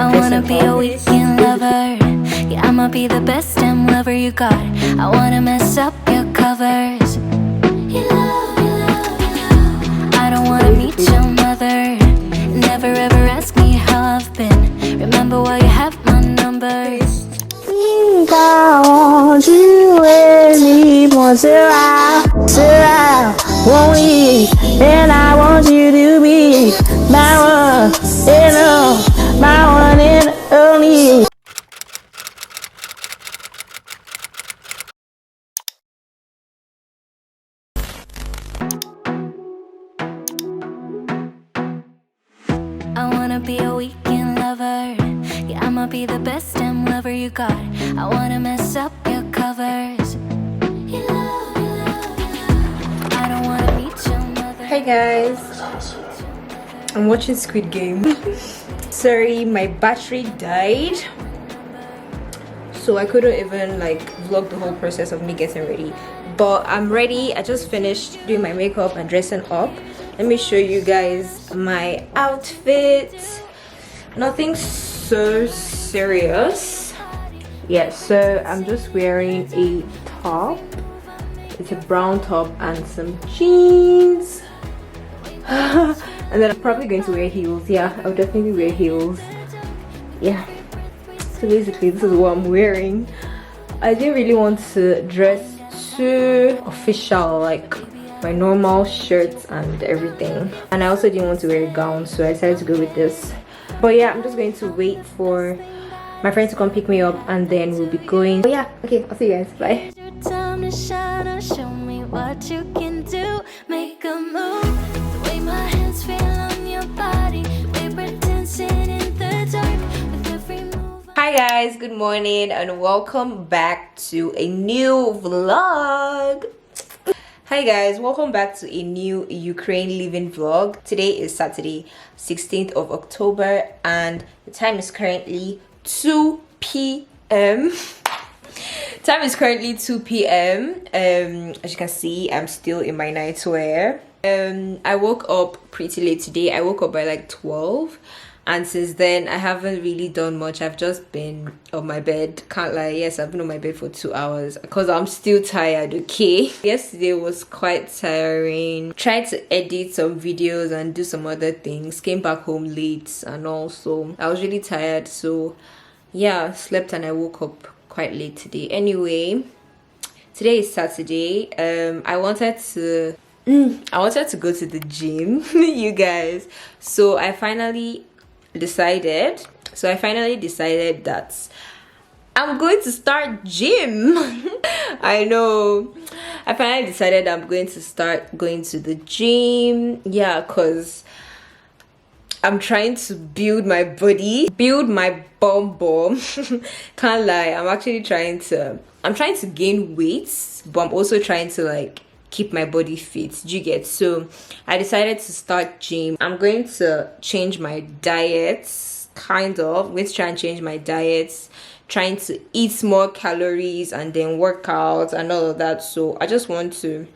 I wanna be a weekend lover. Yeah, I'ma be the best damn lover you got. I wanna mess up your covers. I don't wanna meet your mother. Never ever ask me how I've been. Remember why you have my number. I want you anymore, Sarah, won't we? And I want you to be my one and all, my one and only. I wanna be a weekend lover. Yeah, I'ma be the best damn lover you got. I wanna mess up your covers. I don't wanna meet your mother. Hi guys, I'm watching Squid Game. Sorry, my battery died, so I couldn't even like vlog the whole process of me getting ready. But I'm ready. I just finished doing my makeup and dressing up. Let me show you guys my outfit. Nothing so serious. Yeah, so I'm just wearing a top. It's a brown top and some jeans. And then I'm probably going to wear heels. Yeah, I'll definitely wear heels. Yeah, so basically this is what I'm wearing. I didn't really want to dress too official, like my normal shirts and everything, and I also didn't want to wear a gown, so I decided to go with this. But yeah, I'm just going to wait for my friend to come pick me up and then we'll be going. But yeah, okay, I'll see you guys. Bye. Time to shine or show me what you can do. Make a move. The way my hands feel on your body. We're dancing in the dark with every move. Hi guys, good morning and welcome back to a new vlog. Hi guys, welcome back to a new Ukraine living vlog. Today is Saturday 16th of October and the time is currently 2 p.m. Time is currently 2 p.m. As you can see, I'm still in my nightwear. I woke up pretty late today. I woke up by like 12, and since then I haven't really done much. I've just been on my bed. Can't lie, yes, I've been on my bed for 2 hours because I'm still tired. Okay, yesterday was quite tiring. Tried to edit some videos and do some other things. Came back home late, and also I was really tired, so yeah, slept and I woke up quite late today. Anyway, today is Saturday. I wanted to go to the gym. You guys, so I finally decided that I'm going to start gym. I know, I finally decided I'm going to start going to the gym. Yeah, because I'm trying to build my body, build my bum. Can't lie, I'm trying to gain weight, but I'm also trying to like keep my body fit. Do you get? So I decided to start gym. I'm going to change my diet, kind of. I'm going to try and change my diet, trying to eat more calories and then work out and all of that. So I just want to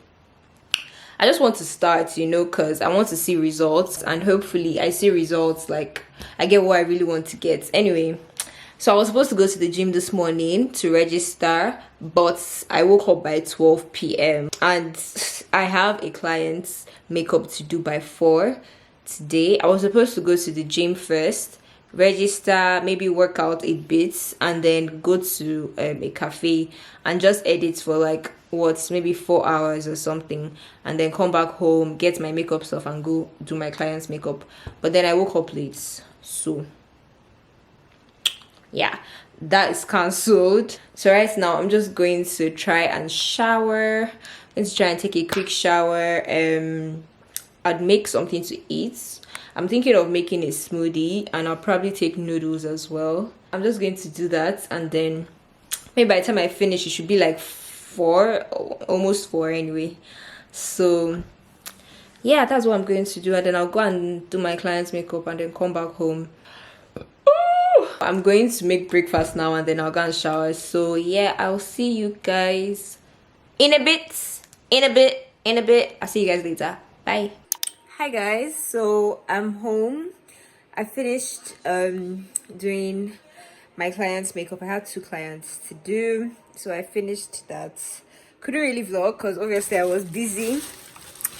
start, you know, because I want to see results, and hopefully I see results, like I get what I really want to get. Anyway, so I was supposed to go to the gym this morning to register, but I woke up by 12 p.m. and I have a client's makeup to do by 4 today. I was supposed to go to the gym first, register, maybe work out a bit, and then go to a cafe and just edit for like maybe 4 hours or something, and then come back home, get my makeup stuff and go do my client's makeup. But then I woke up late, so yeah, that is cancelled. So right now I'm just going to try and shower. Let's try and take a quick shower. I'd make something to eat. I'm thinking of making a smoothie, and I'll probably take noodles as well. I'm just going to do that, and then maybe by the time I finish it should be like 4, almost 4 anyway. So yeah, that's what I'm going to do, and then I'll go and do my client's makeup and then come back home. I'm going to make breakfast now, and then I'll go and shower. So yeah, I'll see you guys in a bit. I'll see you guys later. Bye. Hi guys, so I'm home. I finished doing my client's makeup. I had 2 clients to do, so I finished that. Couldn't really vlog because obviously I was busy,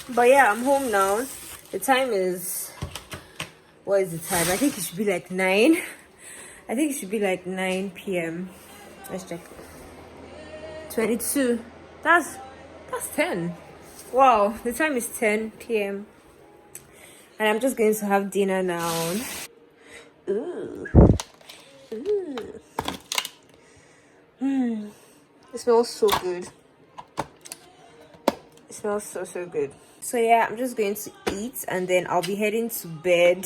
but yeah, I'm home now. The time is, what is the time? I think it should be like 9. I think it should be like 9 p.m. Let's check. 22. That's 10. Wow, the time is 10 p.m. and I'm just going to have dinner now. Ooh. Ooh. It smells so good. It smells so good. So yeah, I'm just going to eat and then I'll be heading to bed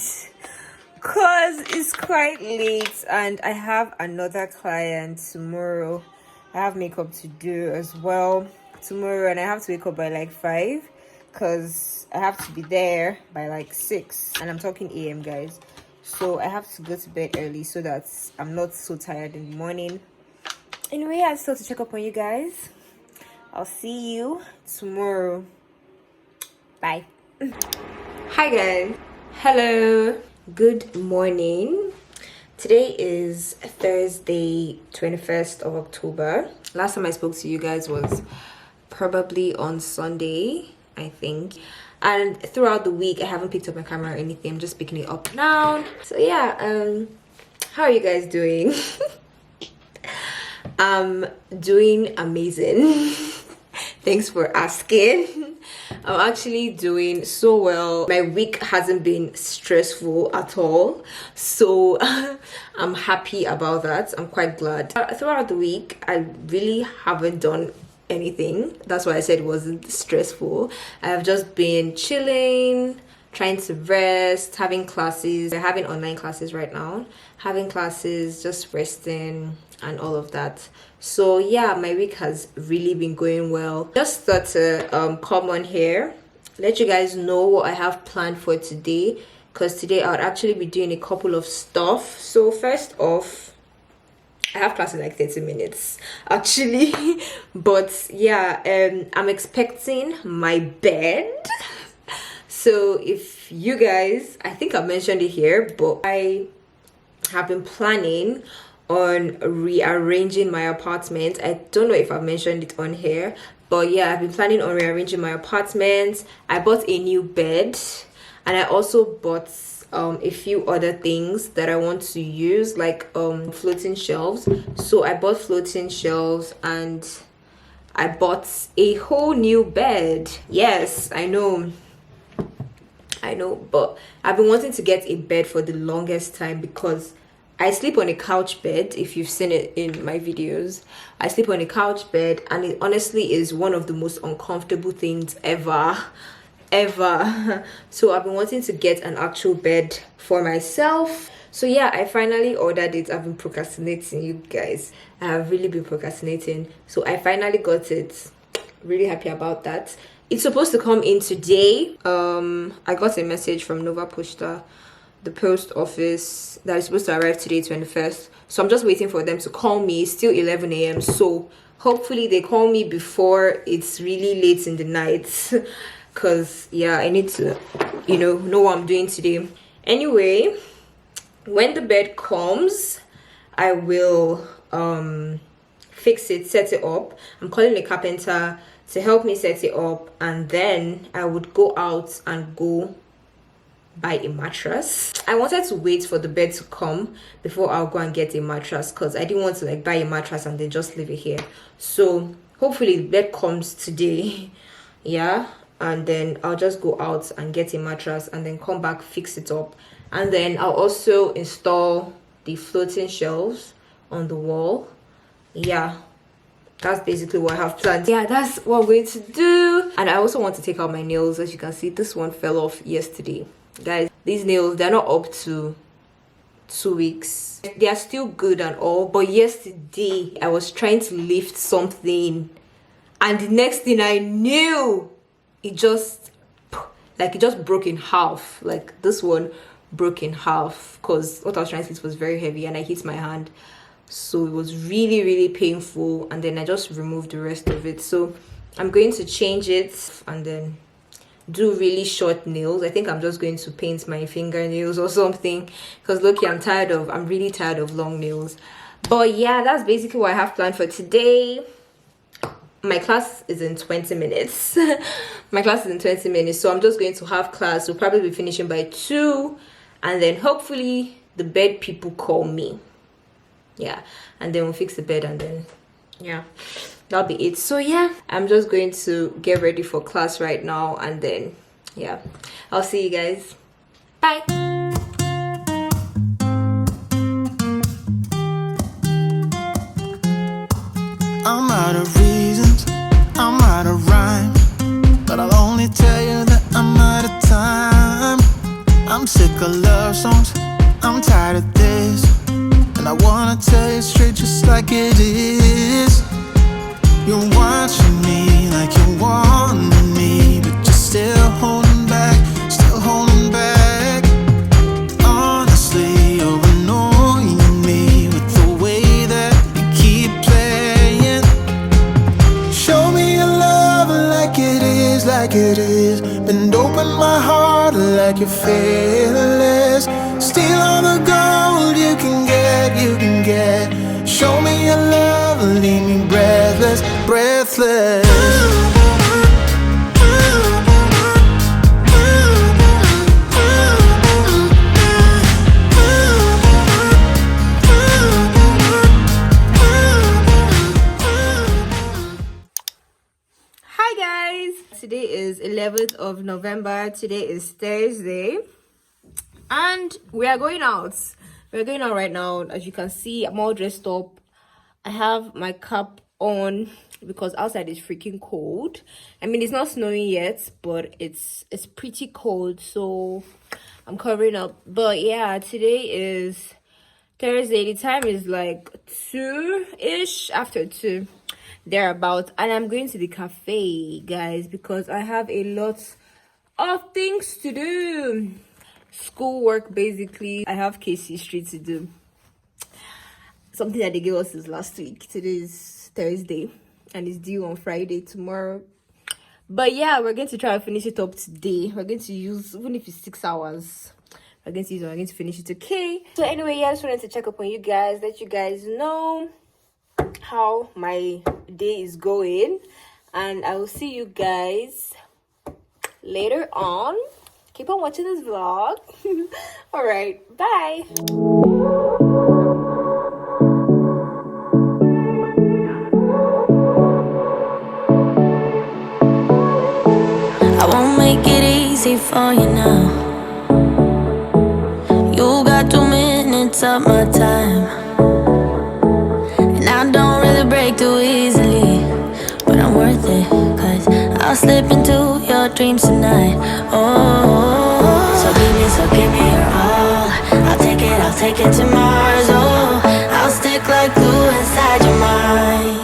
because it's quite late and I have another client tomorrow. I have makeup to do as well tomorrow and I have to wake up by like 5 because I have to be there by like 6, and I'm talking AM, guys. So I have to go to bed early so that I'm not so tired in the morning. Anyway, I still have to check up on you guys. I'll see you tomorrow. Bye. Hi guys. Hello. Good morning. Today is Thursday, 21st of October. Last time I spoke to you guys was probably on Sunday, I think. And throughout the week I haven't picked up my camera or anything. I'm just picking it up now. So yeah, how are you guys doing? I'm doing amazing. Thanks for asking. I'm actually doing so well. My week hasn't been stressful at all, so I'm happy about that. I'm quite glad. Throughout the week I really haven't done anything. That's why I said it wasn't stressful. I've just been chilling, trying to rest, having classes. We're having online classes right now, having classes, just resting and all of that. So yeah, my week has really been going well. Just thought to come on here, let you guys know what I have planned for today, because today I would actually be doing a couple of stuff. So first off, I have class in like 30 minutes actually. But yeah, I'm expecting my bed. So if you guys, I think I mentioned it here, but I have been planning on rearranging my apartment. I don't know if I've mentioned it on here, but yeah, I've been planning on rearranging my apartment. I bought a new bed and I also bought a few other things that I want to use, like floating shelves. So I bought floating shelves and I bought a whole new bed. Yes, I know, but I've been wanting to get a bed for the longest time because I sleep on a couch bed. If you've seen it in my videos, I sleep on a couch bed and it honestly is one of the most uncomfortable things ever. So I've been wanting to get an actual bed for myself. So yeah, I finally ordered it. I've been procrastinating, you guys. I have really been procrastinating. So I finally got it. Really happy about that. It's supposed to come in today. I got a message from Nova Posta, the post office, that is supposed to arrive today, 21st. So I'm just waiting for them to call me. It's still 11 a.m. so hopefully they call me before it's really late in the night, because yeah, I need to know what I'm doing today. Anyway, when the bed comes, I will fix it, set it up. I'm calling a carpenter to help me set it up, and then I would go out and go buy a mattress. I wanted to wait for the bed to come before I'll go and get a mattress, because I didn't want to like buy a mattress and then just leave it here. So hopefully the bed comes today. Yeah, and then I'll just go out and get a mattress and then come back, fix it up, and then I'll also install the floating shelves on the wall. Yeah, that's basically what I have planned. Yeah, that's what I'm going to do. And I also want to take out my nails. As you can see, this one fell off yesterday. Guys, these nails, they're not up to 2 weeks. They are still good and all, but yesterday I was trying to lift something and the next thing I knew, it just broke in half. Like this one broke in half because what I was trying to lift was very heavy and I hit my hand. So it was really painful, and then I just removed the rest of it. So I'm going to change it and then do really short nails. I think I'm just going to paint my fingernails or something, because look, I'm really tired of long nails. But yeah, that's basically what I have planned for today. My class is in 20 minutes. My class is in 20 minutes, so I'm just going to have class. We'll probably be finishing by 2, and then hopefully the bed people call me. Yeah, and then we'll fix the bed, and then yeah, that'll be it. So yeah, I'm just going to get ready for class right now, and then yeah, I'll see you guys. Bye. I'm out of reasons, I'm out of rhyme, but I'll only tell you that I'm out of time. I'm sick of love songs, I'm tired of this, and I wanna tell you straight just like it is. You're watching me like you want me, but you're still holding back, still holding back. Honestly, you're annoying me with the way that you keep playing. Show me your love like it is, like it is. Bend open my heart like you're fearless. Steal all the gold you can get, you can get. Show me your love, leave me breathless, breathless. Hi guys, today is 11th of November. Today is Thursday, and we are going out. We're going out right now. As you can see, I'm all dressed up. I have my cap on because outside is freaking cold. I mean, it's not snowing yet, but it's pretty cold, so I'm covering up. But yeah, today is Thursday. The time is like 2-ish, after 2 thereabout, and I'm going to the cafe, guys, because I have a lot of things to do. Schoolwork, basically. I have case history to do, something that they gave us is last week. Today is Thursday and it's due on Friday, tomorrow. But yeah, we're going to try and finish it up today. We're going to use, even if it's 6 hours, we're going to finish it, okay? So anyway, yeah, I just wanted to check up on you guys, let you guys know how my day is going, and I will see you guys later on. Keep on watching this vlog. All right, bye. I won't make it easy for you now. You got 2 minutes of my time, and I don't really break too easily, but I'm worth it, 'cause I'll slip into your dreams tonight. Oh, so give me your all. I'll take it to Mars. Oh, I'll stick like glue inside your mind.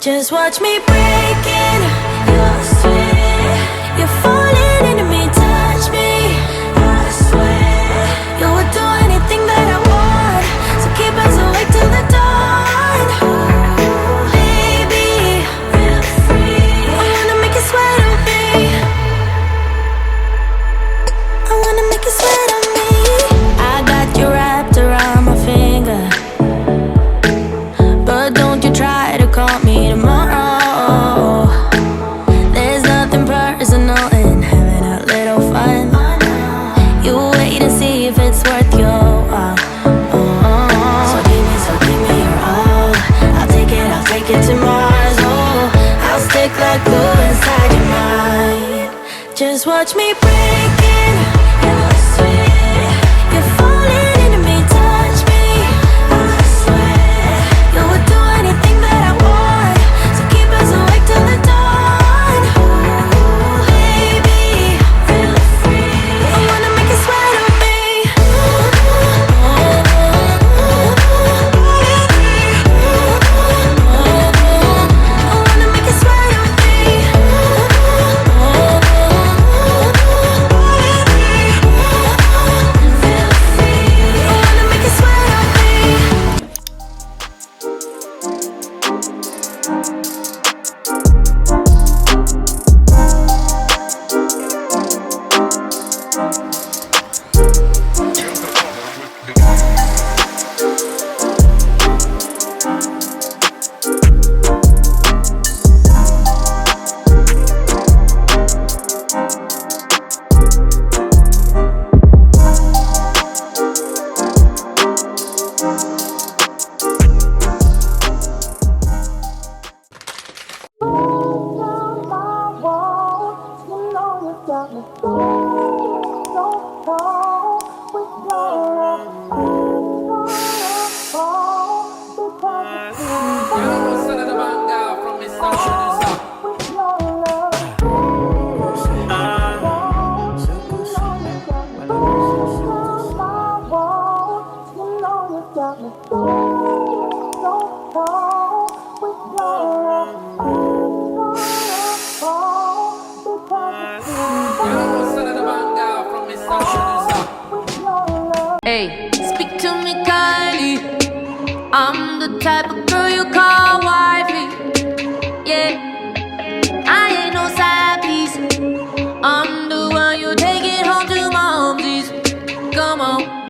Just watch me breaking your sweat. You're falling into me, touch me. I swear you would do anything that I want, so keep us awake till the dawn. Baby, feel free. I wanna make you sweat on me. I wanna make you sweat on me. I got you wrapped around my finger, but don't you try to call me tomorrow. There's nothing personal in having a little fun. You wait and see if it's worth your while. So give me your all. I'll take it to Mars. Oh, I'll stick like glue inside your mind. Just watch me breaking your sweat. You're falling into me, touch me. I swear you would do anything that I want, so keep us awake till the dawn. Baby, feel free. I wanna make you sweat on me. I wanna make you sweat on me. Hey, speak to me kindly. I'm the type of girl you call wifey. Yeah.